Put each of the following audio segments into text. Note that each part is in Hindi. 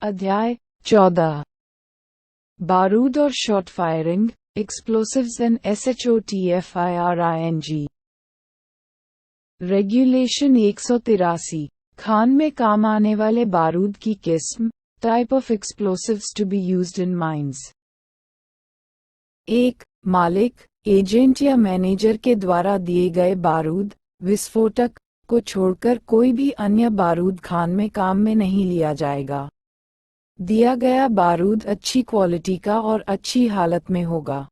अध्याय 14 बारूद और shot firing explosives and SHOTFIRING regulation 183 खान में काम आने वाले बारूद की किस्म type of explosives to be used in mines. 1. मालिक, एजेंट या मैनेजर के द्वारा दिए गए बारूद विस्फोटक को छोड़कर कोई भी अन्य बारूद खान में काम में नहीं लिया जाएगा। दिया गया बारूद अच्छी क्वालिटी का और अच्छी हालत में होगा।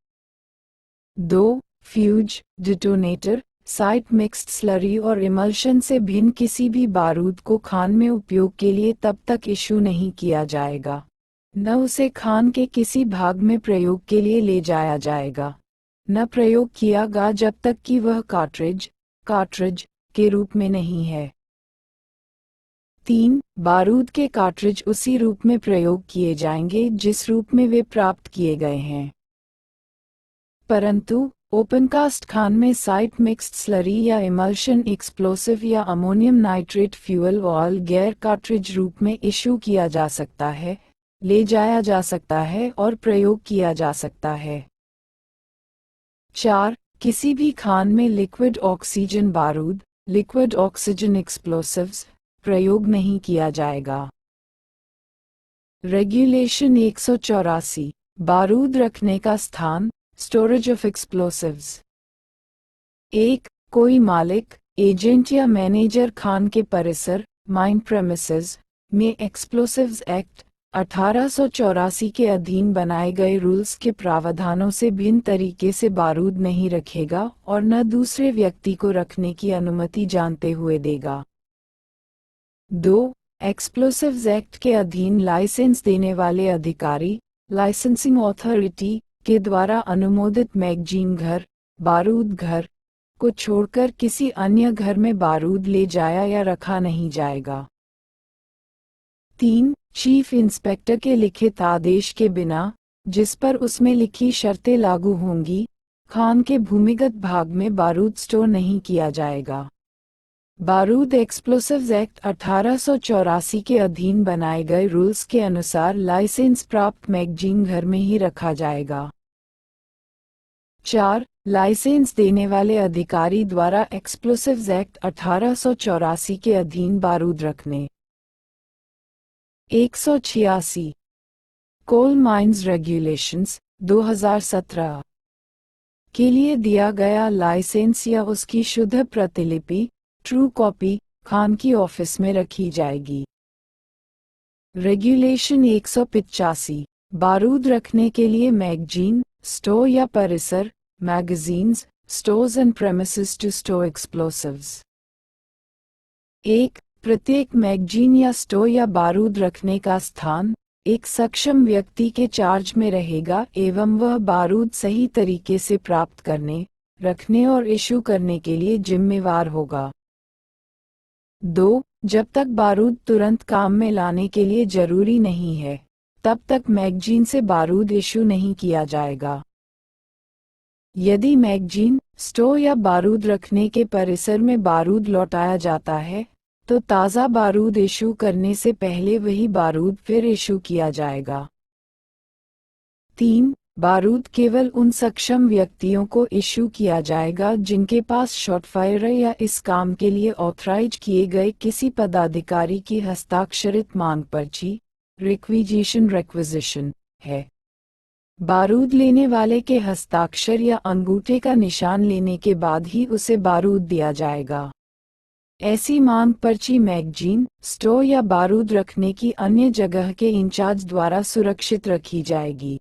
2. Fuse, detonator, site mixed slurry और इमल्शन से भिन्न किसी भी बारूद को खान में उपयोग के लिए तब तक इशू नहीं किया जाएगा, न उसे खान के किसी भाग में प्रयोग के लिए ले जाया जाएगा, न प्रयोग किया गया जब तक कि वह कार्ट्रिज के रूप में नहीं है। 3. बारूद के कार्ट्रिज उसी रूप में प्रयोग किए जाएंगे जिस रूप में वे प्राप्त किए गए हैं, परंतु ओपनकास्ट खान में साइट मिक्स्ड स्लरी या इमल्शन एक्सप्लोसिव या अमोनियम नाइट्रेट फ्यूल ऑयल गैर कार्ट्रिज रूप में इशू किया जा सकता है, ले जाया जा सकता है और प्रयोग किया जा सकता है। 4. किसी भी खान में लिक्विड ऑक्सीजन बारूद लिक्विड ऑक्सीजन एक्सप्लोसिव्स प्रयोग नहीं किया जाएगा। रेगुलेशन 184 बारूद रखने का स्थान स्टोरेज ऑफ एक्सप्लोसिव्स। 1. कोई मालिक, एजेंट या मैनेजर खान के परिसर माइन प्रेमिसेस में एक्सप्लोसिव्स एक्ट 1884 के अधीन बनाए गए रूल्स के प्रावधानों से भिन्न तरीके से बारूद नहीं रखेगा और न दूसरे व्यक्ति को रखने की अनुमति जानते हुए देगा। 2. एक्सप्लोसिव्स एक्ट के अधीन लाइसेंस देने वाले अधिकारी लाइसेंसिंग अथॉरिटी के द्वारा अनुमोदित मैगजीन घर बारूद घर को छोड़कर किसी अन्य घर में बारूद ले जाया या रखा नहीं जाएगा। 3. चीफ इंस्पेक्टर के लिखित आदेश के बिना, जिस पर उसमें लिखी शर्तें लागू होंगी, खान के भूमिगत भाग में बारूद स्टोर नहीं किया जाएगा। बारूद एक्सप्लोसिव्स एक्ट 1884 के अधीन बनाए गए रूल्स के अनुसार लाइसेंस प्राप्त मैगजीन घर में ही रखा जाएगा। 4. लाइसेंस देने वाले अधिकारी द्वारा एक्सप्लोसिव्स एक्ट 1884 के अधीन बारूद रखने। 186 कोल माइंस रेगुलेशंस 2017 के लिए दिया गया लाइसेंस या उसकी शुद्ध प्रतिलिपि ट्रू कॉपी खान की ऑफिस में रखी जाएगी। रेगुलेशन 185 बारूद रखने के लिए मैगजीन स्टोर या परिसर magazines stores and premises to store explosives. 1. प्रत्येक मैगजीन या स्टोर या बारूद रखने का स्थान एक सक्षम व्यक्ति के चार्ज में रहेगा एवं वह बारूद सही तरीके से प्राप्त करने, रखने और इशू करने के लिए जिम्मेवार होगा। 2. जब तक बारूद तुरंत काम में लाने के लिए जरूरी नहीं है, तब तक मैगजीन से बारूद इशू नहीं किया जाएगा। यदि मैगजीन स्टोर या बारूद रखने के परिसर में बारूद लौटाया जाता है, तो ताज़ा बारूद इशू करने से पहले वही बारूद फिर इशू किया जाएगा। 3. बारूद केवल उन सक्षम व्यक्तियों को इशू किया जाएगा जिनके पास शॉट फायर या इस काम के लिए ऑथराइज किए किसी पदाधिकारी की हस्ताक्षरित मांग पर्ची रिक्विजिशन है। बारूद लेने वाले के हस्ताक्षर या अंगूठे का निशान लेने के बाद ही उसे बारूद दिया जाएगा। ऐसी मांग पर्ची मैगजीन स्टोर या बारूद रखने की अन्य जगह के इंचार्ज द्वारा सुरक्षित रखी जाएगी।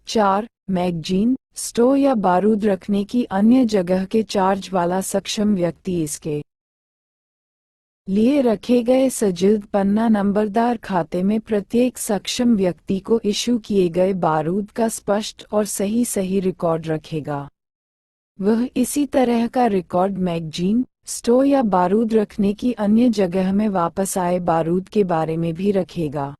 4. मैगजीन स्टोर या बारूद रखने की अन्य जगह के चार्ज वाला सक्षम व्यक्ति इसके लिए रखे गए सजिल्ड पन्ना नंबरदार खाते में प्रत्येक सक्षम व्यक्ति को इशू किए गए बारूद का स्पष्ट और सही रिकॉर्ड रखेगा। वह इसी तरह का रिकॉर्ड मैगजीन स्टोर या बारूद रखने की अन्य जगह में वापस आए बारूद के बारे में भी रखेगा।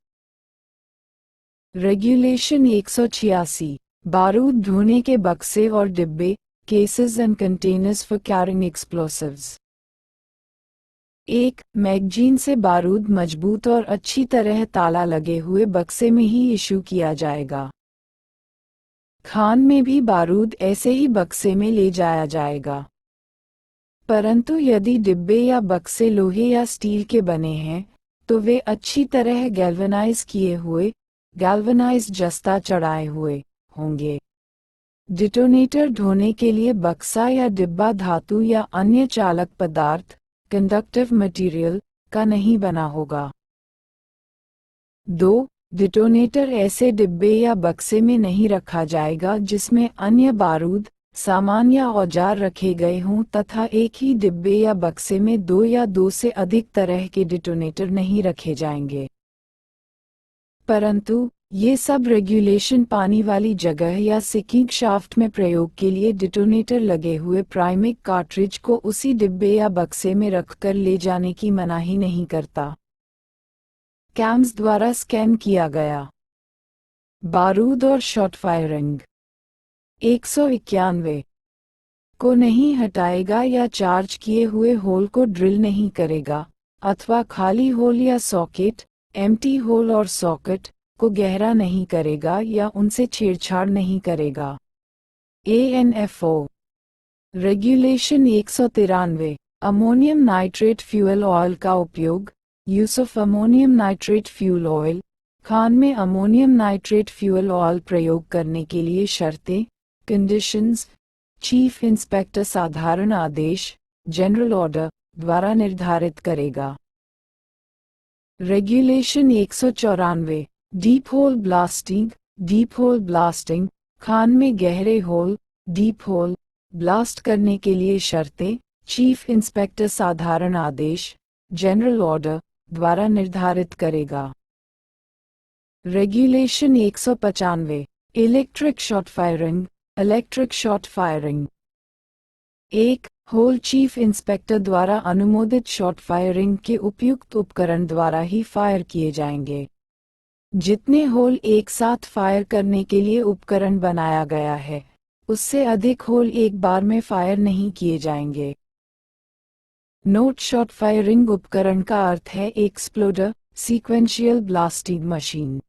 रेगुलेशन 186 बारूद ढोने के बक्से और डिब्बे cases and containers for carrying explosives. एक मैगजीन से बारूद मजबूत और अच्छी तरह ताला लगे हुए बक्से में ही इशू किया जाएगा। खान में भी बारूद ऐसे ही बक्से में ले जाया जाएगा। परंतु यदि डिब्बे या बक्से लोहे या स्टील के बने हैं, तो वे अच्छी तरह गैल्वेनाइज किए हुए, गैल्वेनाइज्ड जस्ता चढ़ाए हुए होंगे। डिटोनेटर ढोने के लिए बक्सा या डिब्बा धातु या अन्य चालक पदार्थ, कंडक्टिव मटेरियल, का नहीं बना होगा। 2. डिटोनेटर ऐसे डिब्बे या बक्से में नहीं रखा जाएगा जिसमें अन्य बारूद, सामान या औजार रखे गए हों तथा एक ही डिब्बे या बक्से में 2 या 2 से अधिक तरह के डिटोनेटर नहीं रखे जाएंगे। परंतु ये सब रेगुलेशन पानी वाली जगह या सिकिंग शाफ्ट में प्रयोग के लिए डिटोनेटर लगे हुए प्राइमिक कार्ट्रिज को उसी डिब्बे या बक्से में रखकर ले जाने की मनाही नहीं करता। कैम्स द्वारा स्कैन किया गया बारूद और शॉट फायरिंग 191 को नहीं हटाएगा या चार्ज किए हुए होल को ड्रिल नहीं करेगा, अथवा खाली होल या सॉकेट, एम्प्टी होल और सॉकेट को गहरा नहीं करेगा या उनसे छेड़छाड़ नहीं करेगा। ANFO regulation 193 ammonium nitrate fuel oil का उपयोग, use of ammonium nitrate fuel oil. Khan में अमोनियम नाइट्रेट फ्यूल ऑयल प्रयोग करने के लिए शर्तें, कंडीशंस, चीफ इंस्पेक्टर साधारण आदेश, जनरल ऑर्डर द्वारा निर्धारित करेगा। Regulation 194 deep whole blasting. Deep whole blasting Khan में गहरे होल, डीप होल, ब्लास्ट करने के लिए शर्तें, चीफ इंस्पेक्टर साधारण आदेश, जनरल ऑर्डर द्वारा निर्धारित करेगा। Regulation 195 electric shot firing. Electric shot firing 1. होल चीफ इंस्पेक्टर द्वारा अनुमोदित शॉट फायरिंग के उपयुक्त उपकरण द्वारा ही फायर किए जाएंगे। जितने होल एक साथ फायर करने के लिए उपकरण बनाया गया है, उससे अधिक होल एक बार में फायर नहीं किए जाएंगे। नोट शॉट फायरिंग उपकरण का अर्थ है exploder, sequential blasting machine.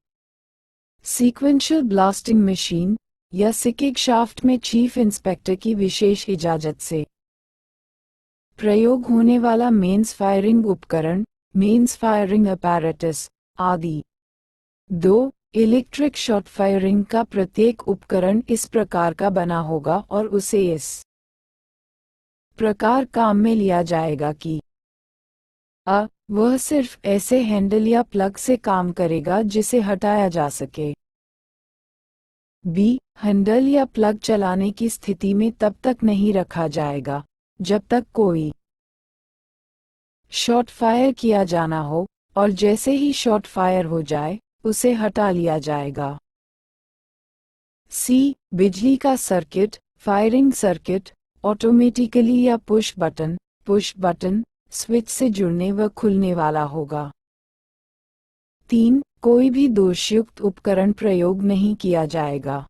Sequential blasting machine या सिकिंग शाफ्ट में चीफ इंस्पेक्टर की विशेष इजाजत से प्रयोग होने वाला मेंस फायरिंग उपकरण, मेंस फायरिंग अपैरेटस आदि। 2. इलेक्ट्रिक शॉट फायरिंग का प्रत्येक उपकरण इस प्रकार का बना होगा और उसे इस प्रकार काम में लिया जाएगा कि वह सिर्फ ऐसे हैंडल या प्लग से काम करेगा जिसे हटाया जा सके। B. हैंडल या प्लग चलाने की स्थिति में तब तक नहीं रखा जाएगा जब तक कोई शॉट फायर किया जाना हो, और जैसे ही शॉट फायर हो जाए उसे हटा लिया जाएगा। C. बिजली का सर्किट, फायरिंग सर्किट, ऑटोमेटिकली या पुश बटन स्विच से जुड़ने व खुलने वाला होगा। 3. कोई भी दोषयुक्त उपकरण प्रयोग नहीं किया जाएगा।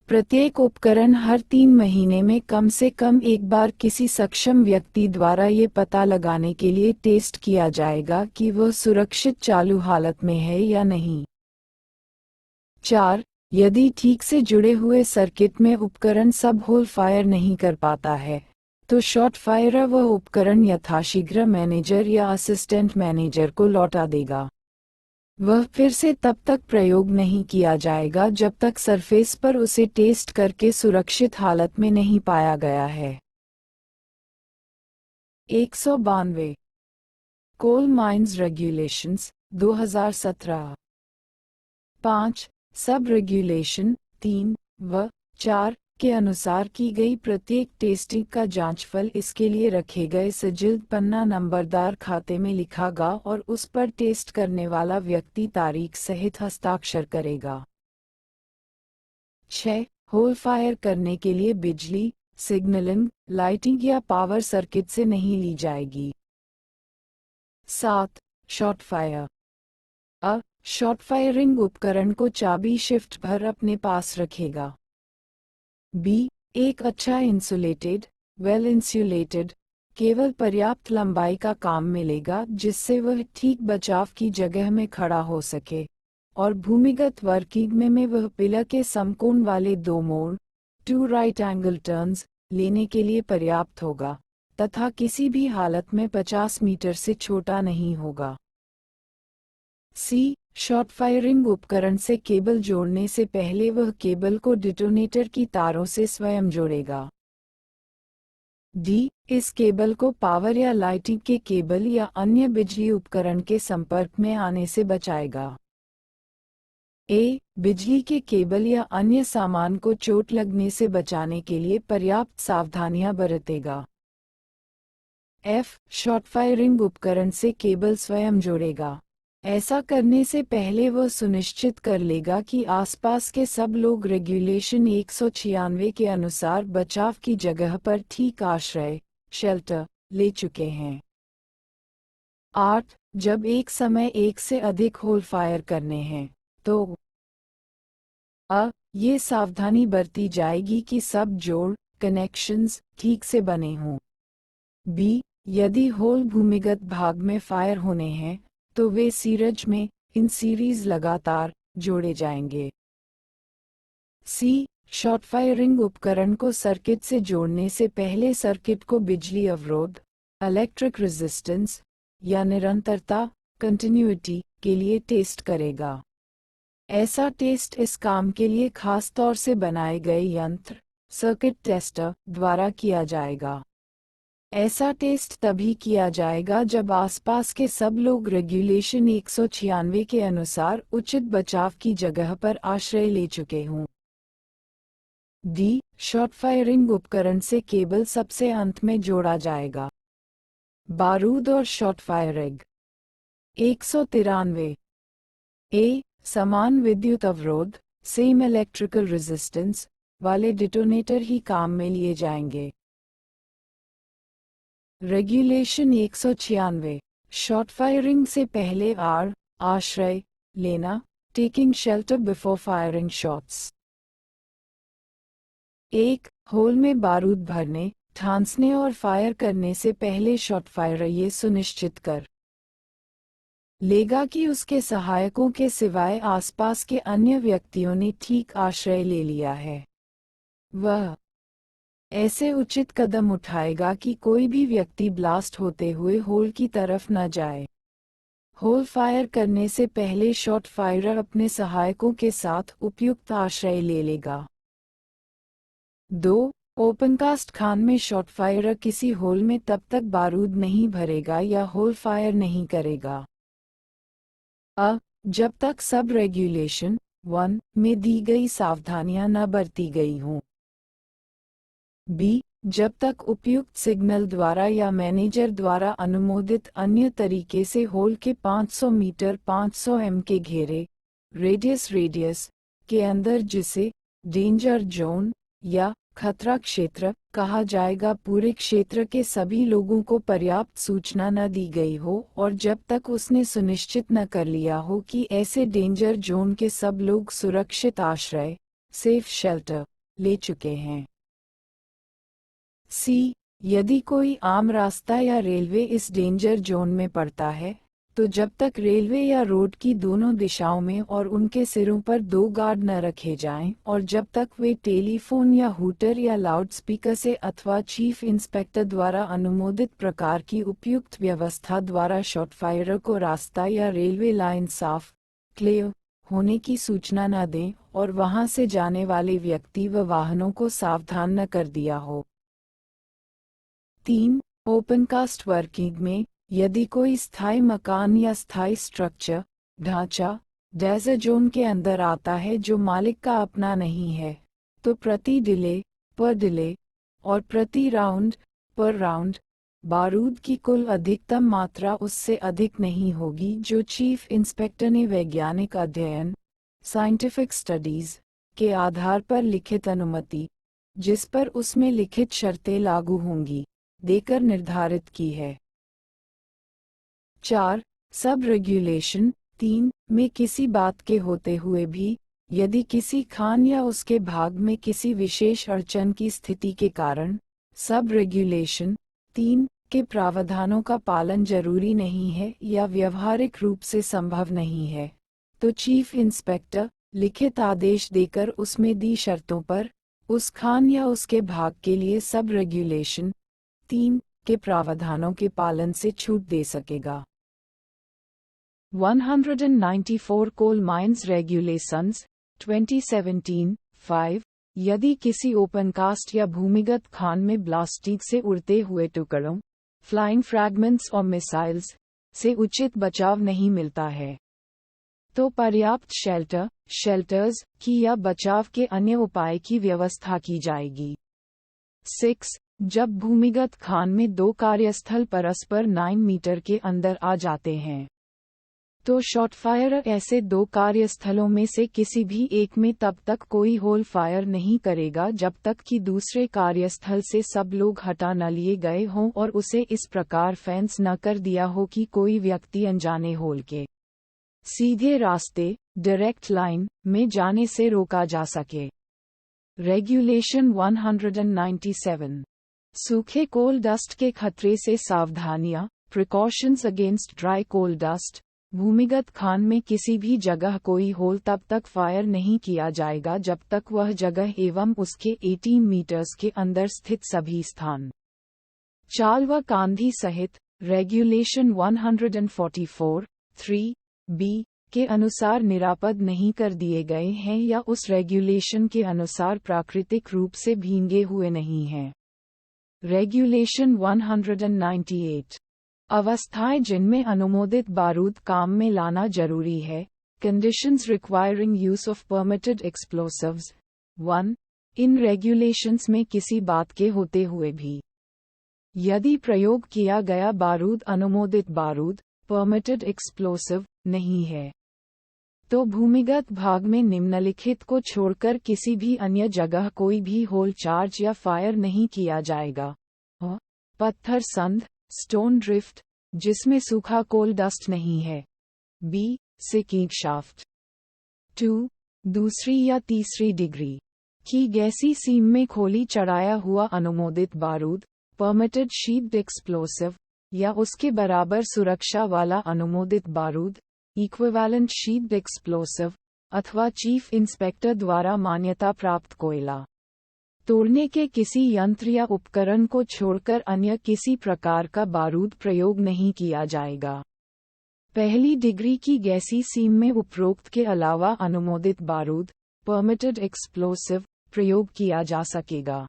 प्रत्येक उपकरण हर 3 महीने में कम से कम एक बार किसी सक्षम व्यक्ति द्वारा ये पता लगाने के लिए टेस्ट किया जाएगा कि वह सुरक्षित चालू हालत में है या नहीं। 4. यदि ठीक से जुड़े हुए सर्किट में उपकरण सब होल फायर नहीं कर पाता है, तो शॉट फायरर वह उपकरण यथाशीघ्र मैनेजर या असिस्टेंट मैनेजर को लौटा देगा। वह फिर से तब तक प्रयोग नहीं किया जाएगा जब तक सरफेस पर उसे टेस्ट करके सुरक्षित हालत में नहीं पाया गया है। 192 कोल माइंस रेगुलेशंस 2017। 5. सब रेगुलेशन 3 व 4 के अनुसार की गई प्रत्येक टेस्टिंग का जांचफल इसके लिए रखे गए सजिल्ड पन्ना नंबरदार खाते में लिखा गा और उस पर टेस्ट करने वाला व्यक्ति तारीख सहित हस्ताक्षर करेगा। 6. होल फायर करने के लिए बिजली, सिग्नलिंग, लाइटिंग या पावर सर्किट से नहीं ली जाएगी। 7. शॉट फायर शॉट फायरिंग उपकरण को चाबी शिफ्ट भर अपने पास रखेगा। B. एक अच्छा इंसुलेटेड, वेल इंसुलेटेड, केवल पर्याप्त लंबाई का काम मिलेगा जिससे वह ठीक बचाव की जगह में खड़ा हो सके, और भूमिगत वर्किंग में वह पिलर के समकोण वाले दो मोड़ 2 राइट एंगल टर्न्स लेने के लिए पर्याप्त होगा, तथा किसी भी हालत में 50 मीटर से छोटा नहीं होगा। सी शॉर्ट फायरिंग उपकरण से केबल जोड़ने से पहले वह केबल को डिटोनेटर की तारों से स्वयं जोड़ेगा। डी इस केबल को पावर या लाइटिंग के केबल या अन्य बिजली उपकरण के संपर्क में आने से बचाएगा। ए बिजली के केबल या अन्य सामान को चोट लगने से बचाने के लिए पर्याप्त सावधानियां बरतेगा। एफ शॉर्ट फायरिंग उपकरण से केबल स्वयं जोड़ेगा। ऐसा करने से पहले वह सुनिश्चित कर लेगा कि आसपास के सब लोग रेगुलेशन 196 के अनुसार बचाव की जगह पर ठीक आश्रय शेल्टर ले चुके हैं। 8 जब एक समय एक से अधिक होल फायर करने हैं तो ये सावधानी बरती जाएगी कि सब जोड़ कनेक्शंस ठीक से बने हों। बी यदि होल भूमिगत भाग में फायर होने हैं तो वे सीरीज में इन सीरीज लगातार जोड़े जाएंगे। सी शॉर्ट फायरिंग उपकरण को सर्किट से जोड़ने से पहले सर्किट को बिजली अवरोध इलेक्ट्रिक रेजिस्टेंस या निरंतरता कंटिन्यूटी के लिए टेस्ट करेगा। ऐसा टेस्ट इस काम के लिए खास तौर से बनाए गए यंत्र सर्किट टेस्टर द्वारा किया जाएगा। ऐसा टेस्ट तभी किया जाएगा जब आसपास के सब लोग रेगुलेशन 196 के अनुसार उचित बचाव की जगह पर आश्रय ले चुके हों। डी शॉर्ट फायरिंग उपकरण से केबल सबसे अंत में जोड़ा जाएगा। बारूद और शॉर्ट फायरिंग 193 ए समान विद्युत अवरोध सेम इलेक्ट्रिकल रेजिस्टेंस वाले डिटोनेटर ही काम में लिए जाएंगे। रेगुलेशन 196 शॉर्ट फायरिंग से पहले आश्रय लेना taking shelter before firing shots. 1 hole में बारूद भरने ठांसने और फायर करने से पहले शॉट फायरर ये सुनिश्चित कर लेगा कि उसके सहायकों के सिवाय आसपास के अन्य व्यक्तियों ने ठीक आश्रय ले लिया है। वह ऐसे उचित कदम उठाएगा कि कोई भी व्यक्ति ब्लास्ट होते हुए होल की तरफ न जाए। होल फायर करने से पहले शॉट फायरर अपने सहायकों के साथ उपयुक्त आश्रय ले लेगा। 2 ओपनकास्ट खान में शॉट फायरर किसी होल में तब तक बारूद नहीं भरेगा या होल फायर नहीं करेगा जब तक सब रेगुलेशन 1 में दी गई सावधानियां न बरती गई हों। बी जब तक उपयुक्त सिग्नल द्वारा या मैनेजर द्वारा अनुमोदित अन्य तरीके से होल के 500 मीटर 500 m के घेरे रेडियस के अंदर, जिसे डेंजर जोन या खतरा क्षेत्र कहा जाएगा, पूरे क्षेत्र के सभी लोगों को पर्याप्त सूचना न दी गई हो और जब तक उसने सुनिश्चित न कर लिया हो कि ऐसे डेंजर जोन के सब लोग सुरक्षित आश्रय सेफ शेल्टर ले चुके हैं। सी यदि कोई आम रास्ता या रेलवे इस डेंजर जोन में पड़ता है तो जब तक रेलवे या रोड की दोनों दिशाओं में और उनके सिरों पर 2 गार्ड न रखे जाएं और जब तक वे टेलीफोन या हूटर या लाउडस्पीकर से अथवा चीफ इंस्पेक्टर द्वारा अनुमोदित प्रकार की उपयुक्त व्यवस्था द्वारा शॉट फायरर को रास्ता या रेलवे लाइन साफ क्लियर होने की सूचना न दें और वहां से जाने वाले व्यक्ति व वाहनों को सावधान न कर दिया हो। 3 ओपनकास्ट वर्किंग में यदि कोई स्थायी मकान या स्थायी स्ट्रक्चर ढांचा डेजर्ट जोन के अंदर आता है जो मालिक का अपना नहीं है तो प्रति डिले और प्रति राउंड पर राउंड बारूद की कुल अधिकतम मात्रा उससे अधिक नहीं होगी जो चीफ इंस्पेक्टर ने वैज्ञानिक अध्ययन साइंटिफिक स्टडीज के आधार पर लिखित अनुमति, जिस पर उसमें लिखित शर्तें लागू होंगी, देकर निर्धारित की है। 4 सब रेगुलेशन 3 में किसी बात के होते हुए भी यदि किसी खान या उसके भाग में किसी विशेष अड़चन की स्थिति के कारण सब रेगुलेशन 3 के प्रावधानों का पालन जरूरी नहीं है या व्यवहारिक रूप से संभव नहीं है, तो चीफ इंस्पेक्टर लिखित आदेश देकर उसमें दी शर्तों पर उस खान या उसके भाग के लिए सब रेगुलेशन 3 के प्रावधानों के पालन से छूट दे सकेगा। 194 कोल माइंस रेगुलेशंस 2017 5 यदि किसी ओपन कास्ट या भूमिगत खान में ब्लास्टिक से उड़ते हुए टुकड़ों फ्लाइंग फ्रैगमेंट्स और मिसाइल्स से उचित बचाव नहीं मिलता है, तो पर्याप्त शेल्टर्स की या बचाव के अन्य उपाय की व्यवस्था की जाएगी। 6 जब भूमिगत खान में दो कार्यस्थल परस्पर 9 मीटर के अंदर आ जाते हैं, तो शॉट फायरर ऐसे दो कार्यस्थलों में से किसी भी एक में तब तक कोई होल फायर नहीं करेगा जब तक कि दूसरे कार्यस्थल से सब लोग हटा न लिए गए हों और उसे इस प्रकार फेंस न कर दिया हो कि कोई व्यक्ति अनजाने होल के सीधे रास्ते डायरेक्ट लाइन में जाने से रोका जा सके। रेगुलेशन 197 सूखे कोल डस्ट के खतरे से सावधानियां precautions against dry coal dust. भूमिगत खान में किसी भी जगह कोई होल तब तक फायर नहीं किया जाएगा जब तक वह जगह एवं उसके 18 मीटर्स के अंदर स्थित सभी स्थान चाल व कांधी सहित रेगुलेशन 144 3b के अनुसार निरापद नहीं कर दिए गए हैं या उस रेगुलेशन के अनुसार प्राकृतिक रूप से भींगे हुए नहीं हैं। रेगुलेशन 198 अवस्थाएं जिनमें अनुमोदित बारूद काम में लाना जरूरी है। Conditions requiring use of permitted explosives 1 in regulations में किसी बात के होते हुए भी यदि प्रयोग किया गया बारूद अनुमोदित बारूद परमिटेड एक्सप्लोसिव नहीं है, तो भूमिगत भाग में निम्नलिखित को छोड़कर किसी भी अन्य जगह कोई भी होल चार्ज या फायर नहीं किया जाएगा। पत्थर संध स्टोन ड्रिफ्ट जिसमें सूखा कोल डस्ट नहीं है। बी सिकिंग शाफ्ट 2 दूसरी या तीसरी डिग्री की गैसी सीम में खोली चढ़ाया हुआ अनुमोदित बारूद परमिटेड शीप्ड एक्सप्लोसिव या उसके बराबर सुरक्षा वाला अनुमोदित बारूद इक्विवेलेंट शीप्ड एक्सप्लोसिव अथवा चीफ इंस्पेक्टर द्वारा मान्यता प्राप्त कोयला तोड़ने के किसी यंत्र या उपकरण को छोड़कर अन्य किसी प्रकार का बारूद प्रयोग नहीं किया जाएगा। पहली डिग्री की गैसी सीम में उपरोक्त के अलावा अनुमोदित बारूद परमिटेड एक्सप्लोसिव प्रयोग किया जा सकेगा,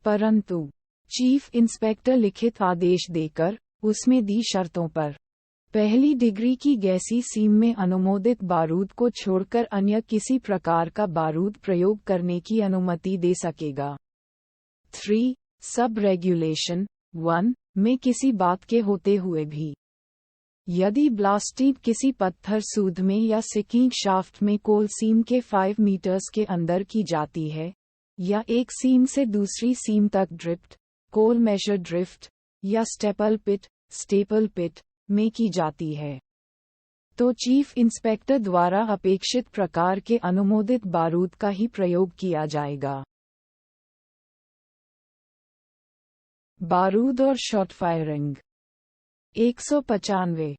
परंतु चीफ इंस्पेक्टर लिखित आदेश देकर उसमें दी शर्तों पर पहली डिग्री की गैसी सीम में अनुमोदित बारूद को छोड़कर अन्य किसी प्रकार का बारूद प्रयोग करने की अनुमति दे सकेगा। 3 सब रेगुलेशन 1 में किसी बात के होते हुए भी यदि ब्लास्टिक किसी पत्थर सूद में या सिकिंग शाफ्ट में कोल सीम के 5 मीटर्स के अंदर की जाती है या एक सीम से दूसरी सीम तक ड्रिफ्ट कोल मेजर ड्रिफ्ट या स्टेपल पिट में की जाती है, तो चीफ इंस्पेक्टर द्वारा अपेक्षित प्रकार के अनुमोदित बारूद का ही प्रयोग किया जाएगा। बारूद और शॉट फायरिंग 195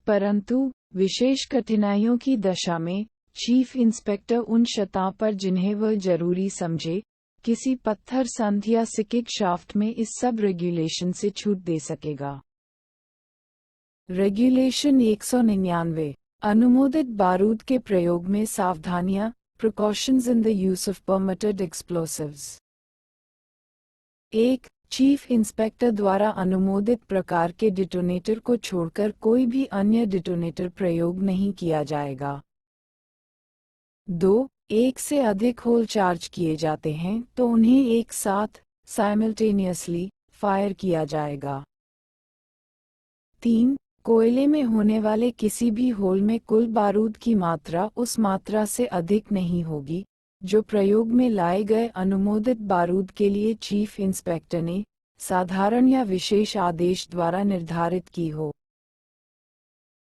परंतु विशेष कठिनाइयों की दशा में चीफ इंस्पेक्टर उन शर्तों पर जिन्हें वह जरूरी समझे किसी पत्थर संध या सिकिंग शाफ्ट में इस सब रेगुलेशन से छूट दे सकेगा। रेगुलेशन 199 अनुमोदित बारूद के प्रयोग में सावधानियां precautions in the use of permitted explosives. 1 chief inspector द्वारा अनुमोदित प्रकार के डिटोनेटर को छोड़कर कोई भी अन्य डिटोनेटर प्रयोग नहीं किया जाएगा। 2 एक से अधिक होल चार्ज किए जाते हैं तो उन्हें एक साथ साइमल्टेनियसली फायर किया जाएगा। 3 कोयले में होने वाले किसी भी होल में कुल बारूद की मात्रा उस मात्रा से अधिक नहीं होगी जो प्रयोग में लाए गए अनुमोदित बारूद के लिए चीफ इंस्पेक्टर ने साधारण या विशेष आदेश द्वारा निर्धारित की हो।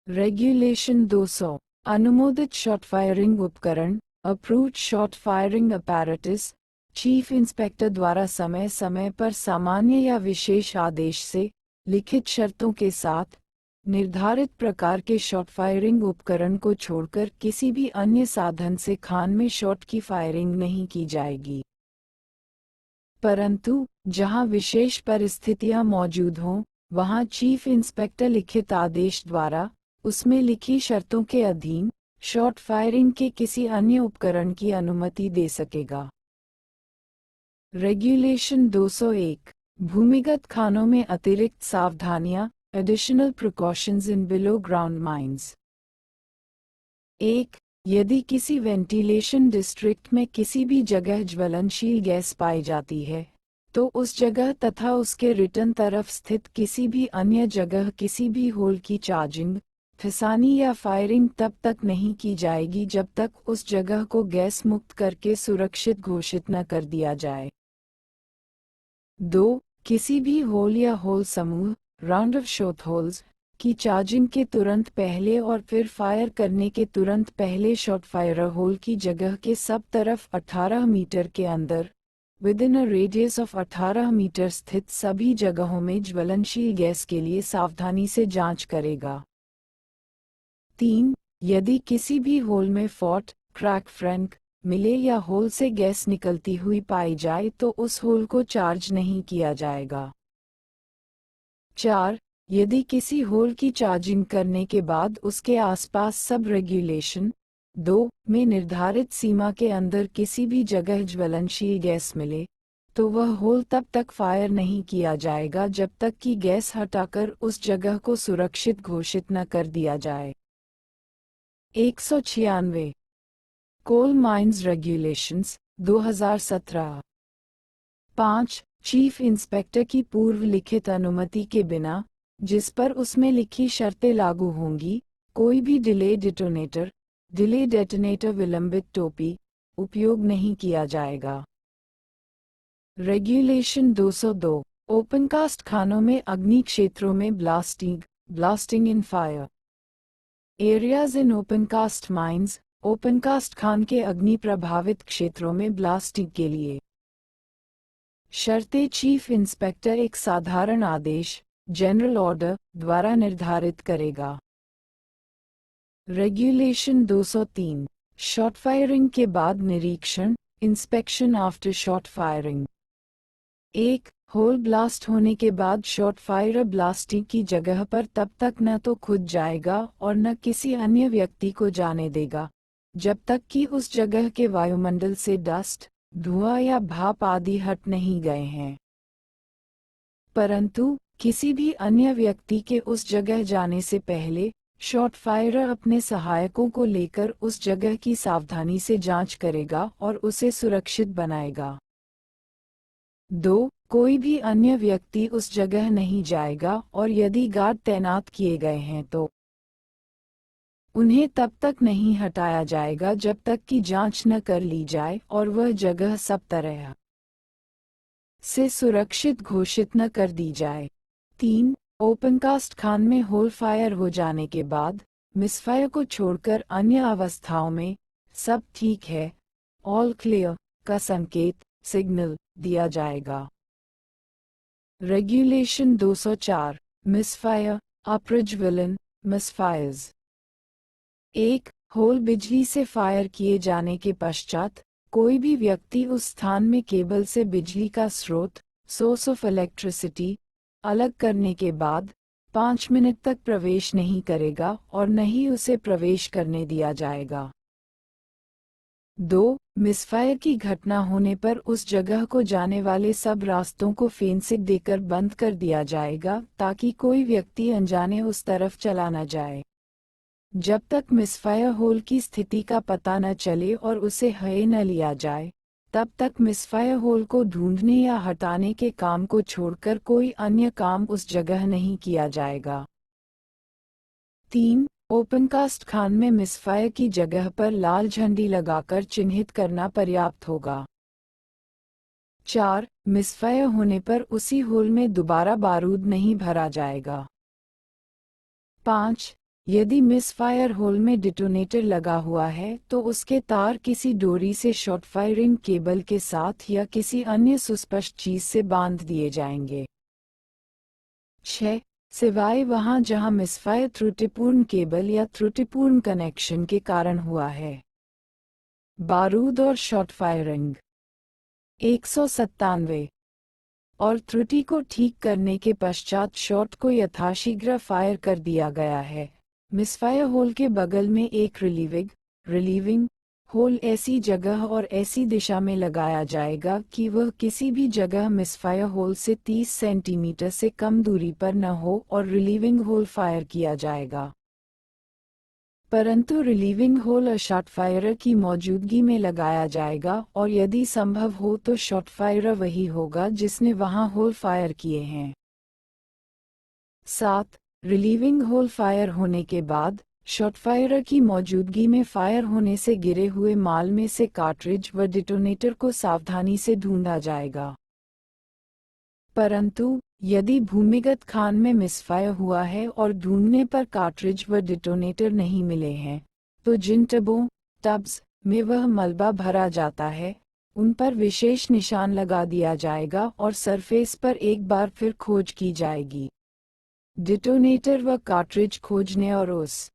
रेगुलेशन 200 अनुमोदित शॉट फायरिंग उपकरण approved shot firing apparatus chief inspector द्वारा समय समय पर सामान्य या विशेष आदेश से लिखित शर्तों के साथ निर्धारित प्रकार के शॉट फायरिंग उपकरण को छोड़कर किसी भी अन्य साधन से खान में शॉट की फायरिंग नहीं की जाएगी। परंतु जहां विशेष परिस्थितियां मौजूद हों, वहां चीफ इंस्पेक्टर लिखित आदेश द्वारा उसमें लिखी शर्तों के अधीन शॉट फायरिंग के किसी अन्य उपकरण की अनुमति दे सकेगा। रेगुलेशन 201 भूमिगत खानों में अतिरिक्त सावधानियां additional precautions in below ground mines. 1. यदि किसी वेंटिलेशन डिस्ट्रिक्ट में किसी भी जगह ज्वलनशील गैस पाई जाती है, तो उस जगह तथा उसके रिटर्न तरफ स्थित किसी भी अन्य जगह किसी भी होल की चार्जिंग, फिसानी या फायरिंग तब तक नहीं की जाएगी जब तक उस जगह को गैस मुक्त करके सुरक्षित घोषित न कर दिया जाए। 2. किसी भी होल या होल समूह राउंड ऑफ शॉट होल्स की चार्जिंग के तुरंत पहले और फिर फायर करने के तुरंत पहले शॉट फायर होल की जगह के सब तरफ 18 मीटर के अंदर within a radius of 18 metre स्थित सभी जगहों में ज्वलनशील गैस के लिए सावधानी से जांच करेगा। 3. यदि किसी भी होल में फॉट क्रैक फ्रैंक मिले या होल से गैस निकलती हुई पाई जाए तो उस होल को चार्ज नहीं किया जाएगा। 4. यदि किसी होल की चार्जिंग करने के बाद उसके आसपास सब रेगुलेशन 2 में निर्धारित सीमा के अंदर किसी भी जगह ज्वलनशील गैस मिले, तो वह होल तब तक फायर नहीं किया जाएगा जब तक कि गैस हटाकर उस जगह को सुरक्षित घोषित न कर दिया जाए। 196 coal mines regulations 2017। 5. Chief inspector की पूर्व लिखित अनुमति के बिना, जिस पर उसमें लिखी शर्तें लागू होंगी, कोई भी डिले डेटोनेटर विलंबित टोपी उपयोग नहीं किया जाएगा। रेगुलेशन 202 ओपनकास्ट खानों में अग्नि क्षेत्रों में blasting in fire areas in opencast mines opencast खान के अग्नि प्रभावित क्षेत्रों में ब्लास्टिंग के लिए शर्तें चीफ इंस्पेक्टर एक साधारण आदेश जनरल ऑर्डर द्वारा निर्धारित करेगा। रेगुलेशन 203 शॉट फायरिंग के बाद निरीक्षण inspection after shot firing. 1. Hole blast होने के बाद शॉट फायर ब्लास्टिंग की जगह पर तब तक न तो खुद जाएगा और न किसी अन्य व्यक्ति को जाने देगा, जब तक कि उस जगह के वायुमंडल से डस्ट, धुआं या भाप आदि हट नहीं गए हैं। परंतु किसी भी अन्य व्यक्ति के उस जगह जाने से पहले शॉट फायरर अपने सहायकों को लेकर उस जगह की सावधानी से जांच करेगा और उसे सुरक्षित बनाएगा। 2. कोई भी अन्य व्यक्ति उस जगह नहीं जाएगा और यदि गार्ड तैनात किए गए हैं तो उन्हें तब तक नहीं हटाया जाएगा जब तक कि जांच न कर ली जाए और वह जगह सब तरह से सुरक्षित घोषित न कर दी जाए। 3. ओपनकास्ट खान में होल फायर हो जाने के बाद मिसफायर को छोड़कर अन्य अवस्थाओं में सब ठीक है, ऑल क्लियर का संकेत सिग्नल दिया जाएगा। रेगुलेशन 204 मिसफायर अप्रज्वलन मिसफायर्स। 1. होल बिजली से फायर किए जाने के पश्चात कोई भी व्यक्ति उस स्थान में केबल से बिजली का स्रोत सोर्स ऑफ इलेक्ट्रिसिटी अलग करने के बाद 5 मिनट तक प्रवेश नहीं करेगा और न ही उसे प्रवेश करने दिया जाएगा। 2. मिसफायर की घटना होने पर उस जगह को जाने वाले सब रास्तों को फेंसिंग देकर बंद कर दिया जाएगा ताकि कोई व्यक्ति अनजाने उस तरफ चला न जाए। जब तक मिसफायर होल की स्थिति का पता न चले और उसे हए न लिया जाए, तब तक मिसफायर होल को ढूंढने या हटाने के काम को छोड़कर कोई अन्य काम उस जगह नहीं किया जाएगा। 3. ओपनकास्ट खान में मिसफायर की जगह पर लाल झंडी लगाकर चिन्हित करना पर्याप्त होगा। 4. मिसफायर होने पर उसी होल में दोबारा बारूद नहीं भरा जाएगा। 5. यदि मिसफायर होल में डिटोनेटर लगा हुआ है तो उसके तार किसी डोरी से शॉर्ट फायरिंग केबल के साथ या किसी अन्य सुस्पष्ट चीज से बांध दिए जाएंगे। 6. सिवाय वहां जहां मिसफायर त्रुटिपूर्ण केबल या त्रुटिपूर्ण कनेक्शन के कारण हुआ है। बारूद और शॉर्ट फायरिंग। 197 और त्रुटि को ठीक करने के पश्चात शॉट को यथाशीघ्र फायर कर दिया गया है। मिसफायर होल के बगल में एक रिलीविंग होल ऐसी जगह और ऐसी दिशा में लगाया जाएगा कि वह किसी भी जगह मिसफायर होल से 30 सेंटीमीटर से कम दूरी पर न हो और रिलीविंग होल फायर किया जाएगा। परंतु रिलीविंग होल शॉट फायरर की मौजूदगी में लगाया जाएगा और यदि संभव हो तो शॉट फायरर वही होगा जिसने वहां होल फायर किए हैं। 7. रिलीविंग होल फायर होने के बाद शॉट फायरर की मौजूदगी में फायर होने से गिरे हुए माल में से कार्ट्रिज व डिटोनेटर को सावधानी से ढूंढा जाएगा। परंतु यदि भूमिगत खान में मिसफायर हुआ है और ढूंढने पर कार्ट्रिज व डिटोनेटर नहीं मिले हैं, तो जिन टब्स में वह मलबा भरा जाता है, उन पर विशेष निशान लगा दिया जाएगा और सरफेस पर एक बार फिर खोज की जाएगी। डिटोनेटर व कार्ट्रिज खोजने और उस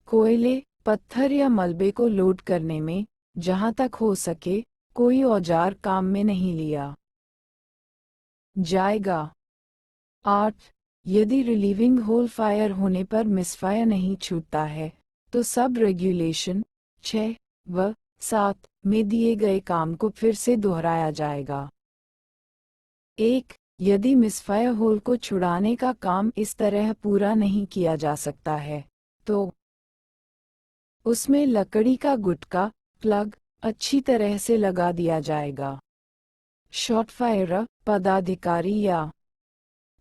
कोयले, पत्थर या मलबे को लोड करने में, जहां तक हो सके, कोई औजार काम में नहीं लिया जाएगा। 8. यदि रिलीविंग होल फायर होने पर मिसफायर नहीं छूटता है, तो सब रेगुलेशन 6 व 7 में दिए गए काम को फिर से दोहराया जाएगा। 1. यदि मिसफायर होल को छुड़ाने का काम इस तरह पूरा नहीं किया जा सकता है, तो उसमें लकड़ी का गुटका प्लग अच्छी तरह से लगा दिया जाएगा। शॉट फायरर पदाधिकारी या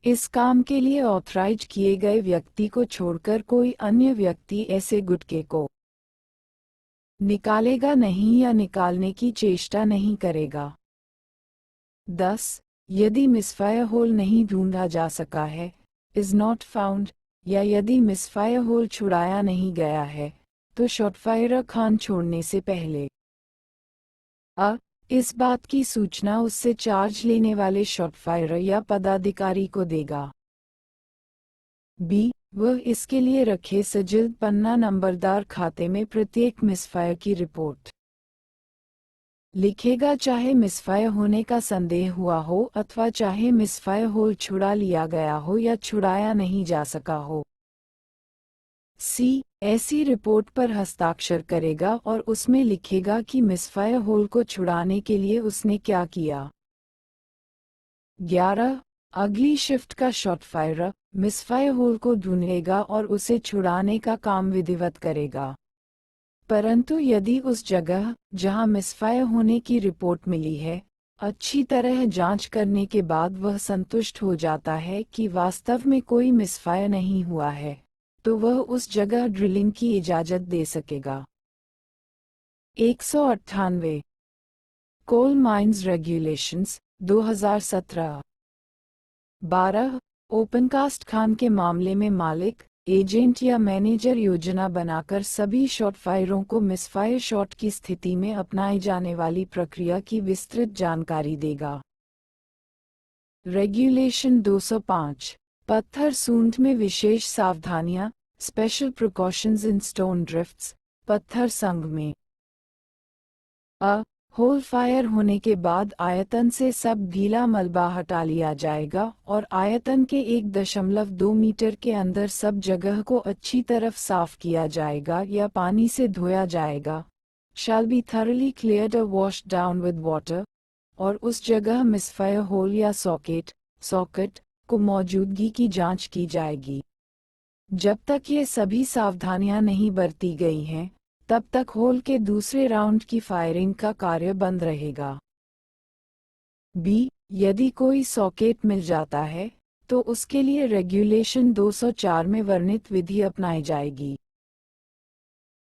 इस काम के लिए ऑथराइज किए गए व्यक्ति को छोड़कर कोई अन्य व्यक्ति ऐसे गुटके को निकालेगा नहीं या निकालने की चेष्टा नहीं करेगा। 10. यदि मिसफायर होल नहीं ढूंढा जा सका है, इज नॉट फाउंड, या यदि मिसफायर होल छुड़ाया नहीं गया है, तो शॉट फायरर खान छोड़ने से पहले इस बात की सूचना उससे चार्ज लेने वाले शॉट फायरर या पदाधिकारी को देगा। बी. वह इसके लिए रखे सजिल पन्ना नंबरदार खाते में प्रत्येक मिसफायर की रिपोर्ट लिखेगा, चाहे मिसफायर होने का संदेह हुआ हो अथवा चाहे मिसफायर होल छुड़ा लिया गया हो या छुड़ाया नहीं जा सका हो। सी. ऐसी रिपोर्ट पर हस्ताक्षर करेगा और उसमें लिखेगा कि मिसफायर होल को छुड़ाने के लिए उसने क्या किया। 11. अगली शिफ्ट का शॉट फायरर मिसफायर होल को ढूंढेगा और उसे छुड़ाने का काम विधिवत करेगा। परंतु यदि उस जगह जहां मिसफायर होने की रिपोर्ट मिली है, अच्छी तरह जांच करने के बाद वह संतुष्ट हो जाता है कि वास्तव में कोई मिसफायर नहीं हुआ है, तो वह उस जगह ड्रिलिंग की इजाजत दे सकेगा। 198 कोल माइंस रेगुलेशंस 2017। 12. ओपनकास्ट खान के मामले में मालिक, एजेंट या मैनेजर योजना बनाकर सभी शॉट फायरों को मिसफायर शॉट की स्थिति में अपनाई जाने वाली प्रक्रिया की विस्तृत जानकारी देगा। रेगुलेशन 205 पत्थर सूंढ में विशेष सावधानियां, special precautions in stone drifts, पत्थर संघ में होल फायर होने के बाद आयतन से सब गीला मलबा हटा लिया जाएगा और आयतन के 1.2 मीटर के अंदर सब जगह को अच्छी तरफ साफ किया जाएगा या पानी से धोया जाएगा। Shall be thoroughly cleared or washed down with water, और उस जगह मिसफायर होल या सॉकेट को मौजूदगी की जांच की जाएगी। जब तक ये सभी सावधानियां नहीं बरती गई हैं, तब तक होल के दूसरे राउंड की फायरिंग का कार्य बंद रहेगा। बी. यदि कोई सॉकेट मिल जाता है, तो उसके लिए रेगुलेशन 204 में वर्णित विधि अपनाई जाएगी।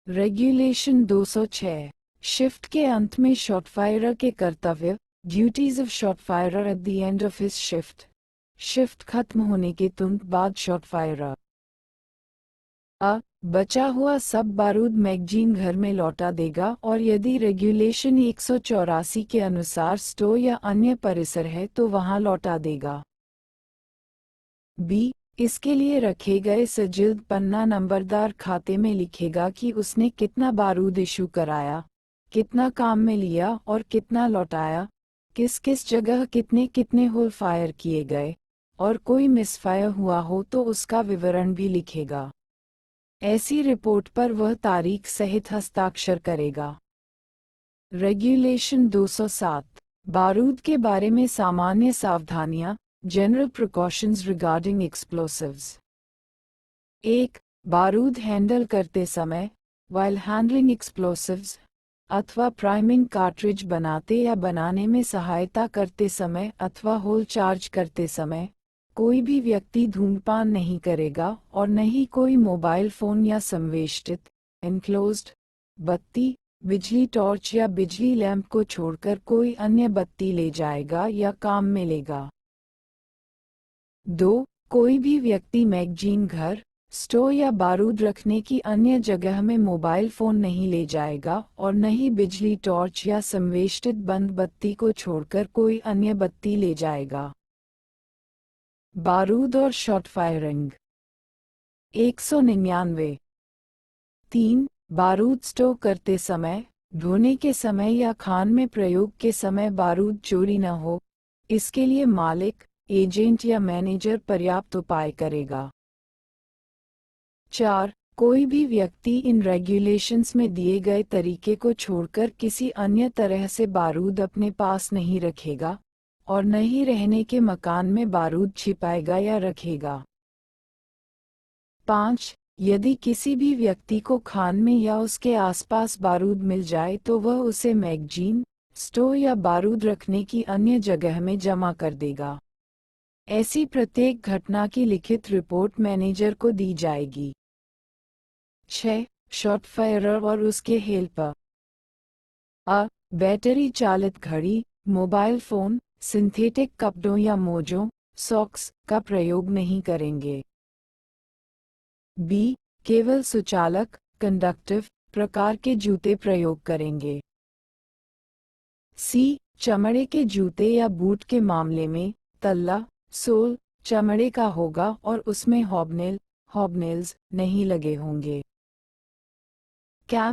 रेगुलेशन 206 शिफ्ट के अंत में शॉट फायरर के कर्तव्य, duties of shot firer at the end of his shift खत्म होने के तुरंत बाद शॉट फायरर अ. बचा हुआ सब बारूद मैगजीन घर में लौटा देगा और यदि रेगुलेशन 184 के अनुसार स्टोर या अन्य परिसर है तो वहां लौटा देगा। बी. इसके लिए रखे गए सजिल्ड पन्ना नंबरदार खाते में लिखेगा कि उसने कितना बारूद इशू कराया, कितना काम में लिया और कितना लौटाया, किस किस जगह कितने कितने होल फायर किए गए, और कोई मिसफायर हुआ हो तो उसका विवरण भी लिखेगा। ऐसी रिपोर्ट पर वह तारीख सहित हस्ताक्षर करेगा। रेगुलेशन 207 बारूद के बारे में सामान्य सावधानियां, जनरल प्रिकॉशंस रिगार्डिंग एक्सप्लोसिव्स। 1. बारूद हैंडल करते समय, वाइल हैंडलिंग एक्सप्लोसिव्स, अथवा प्राइमिंग कार्ट्रिज बनाते या बनाने में सहायता करते समय अथवा होल चार्ज करते समय, कोई भी व्यक्ति धूम्रपान नहीं करेगा और न ही कोई मोबाइल फोन या संवेष्टित एनक्लोज्ड बत्ती, बिजली टॉर्च या बिजली लैंप को छोड़कर कोई अन्य बत्ती ले जाएगा या काम में लेगा। 2. कोई भी व्यक्ति मैगजीन घर, स्टोर या बारूद रखने की अन्य जगह में मोबाइल फोन नहीं ले जाएगा और न ही बिजली टॉर्च या संवेष्टित बंद बत्ती को छोड़कर कोई अन्य बत्ती ले जाएगा। बारूद और शॉट फायरिंग। 199। 3. बारूद स्टोर करते समय, ढोने के समय या खान में प्रयोग के समय बारूद चोरी न हो, इसके लिए मालिक, एजेंट या मैनेजर पर्याप्त उपाय करेगा। 4. कोई भी व्यक्ति इन रेगुलेशंस में दिए गए तरीके को छोड़कर किसी अन्य तरह से बारूद अपने पास नहीं रखेगा और न ही रहने के मकान में बारूद छिपाएगा या रखेगा। 5. यदि किसी भी व्यक्ति को खान में या उसके आसपास बारूद मिल जाए तो वह उसे मैगजीन, स्टोर या बारूद रखने की अन्य जगह में जमा कर देगा। ऐसी प्रत्येक घटना की लिखित रिपोर्ट मैनेजर को दी जाएगी। 6. शॉट फायरर और उसके हेल्पर। अ. बैटरी चालित घड़ी, मोबाइल फोन, सिंथेटिक कपड़ों या मोजों, सॉक्स का प्रयोग नहीं करेंगे। बी. केवल सुचालक, कंडक्टिव प्रकार के जूते प्रयोग करेंगे। सी. चमड़े के जूते या बूट के मामले में, तल्ला, सोल, चमड़े का होगा और उसमें हॉबनेल्स नहीं लगे होंगे। कैम